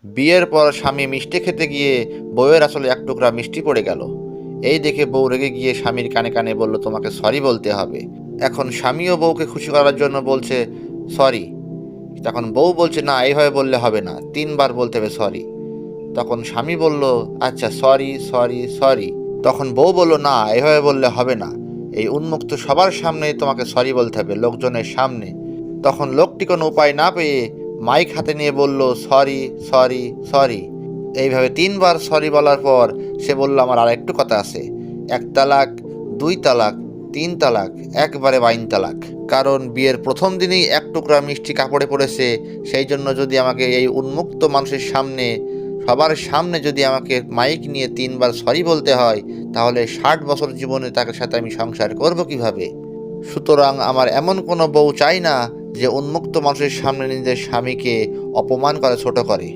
বিয়ের পর স্বামী মিষ্টি খেতে গিয়ে বউয়ের আসলে এক টুকরা মিষ্টি পড়ে গেল। এই দেখে বউ রেগে গিয়ে স্বামীর কানে কানে বলল, তোমাকে সরি বলতে হবে। এখন স্বামীও বউকে খুশি করার জন্য বলছে সরি। তখন বউ বলছে, না, এইভাবে বললে হবে না, 3বার বলতে হবে সরি। তখন স্বামী বলল, আচ্ছা, সরি সরি সরি। তখন বউ বলল, না, এইভাবে বললে হবে না, এই উন্মুক্ত সবার সামনে তোমাকে সরি বলতে হবে, লোকজনের সামনে। তখন লোকটি কোনো উপায় না পেয়ে মাইক হাতে নিয়ে বলল, সরি সরি সরি। এইভাবে 3বার সরি বলার পর সে বলল, আমার আর একটু কথা আছে, 1 তালাক, 2 তালাক, 3 তালাক, একবারে 22 তালাক। কারণ বিয়ের প্রথম দিনেই এক টুকরা মিষ্টি কাপড়ে পড়েছে, সেই জন্য যদি আমাকে এই উন্মুক্ত মানুষের সামনে, সবার সামনে যদি আমাকে মাইক নিয়ে 3বার সরি বলতে হয়, তাহলে 60 বছর জীবনে তার সাথে আমি সংসার করব কিভাবে? সুতরাং আমার এমন কোনো বউ চাই না যে উন্মুক্ত মানুষের সামনে নিজের স্বামীকে অপমান করে, ছোট করে।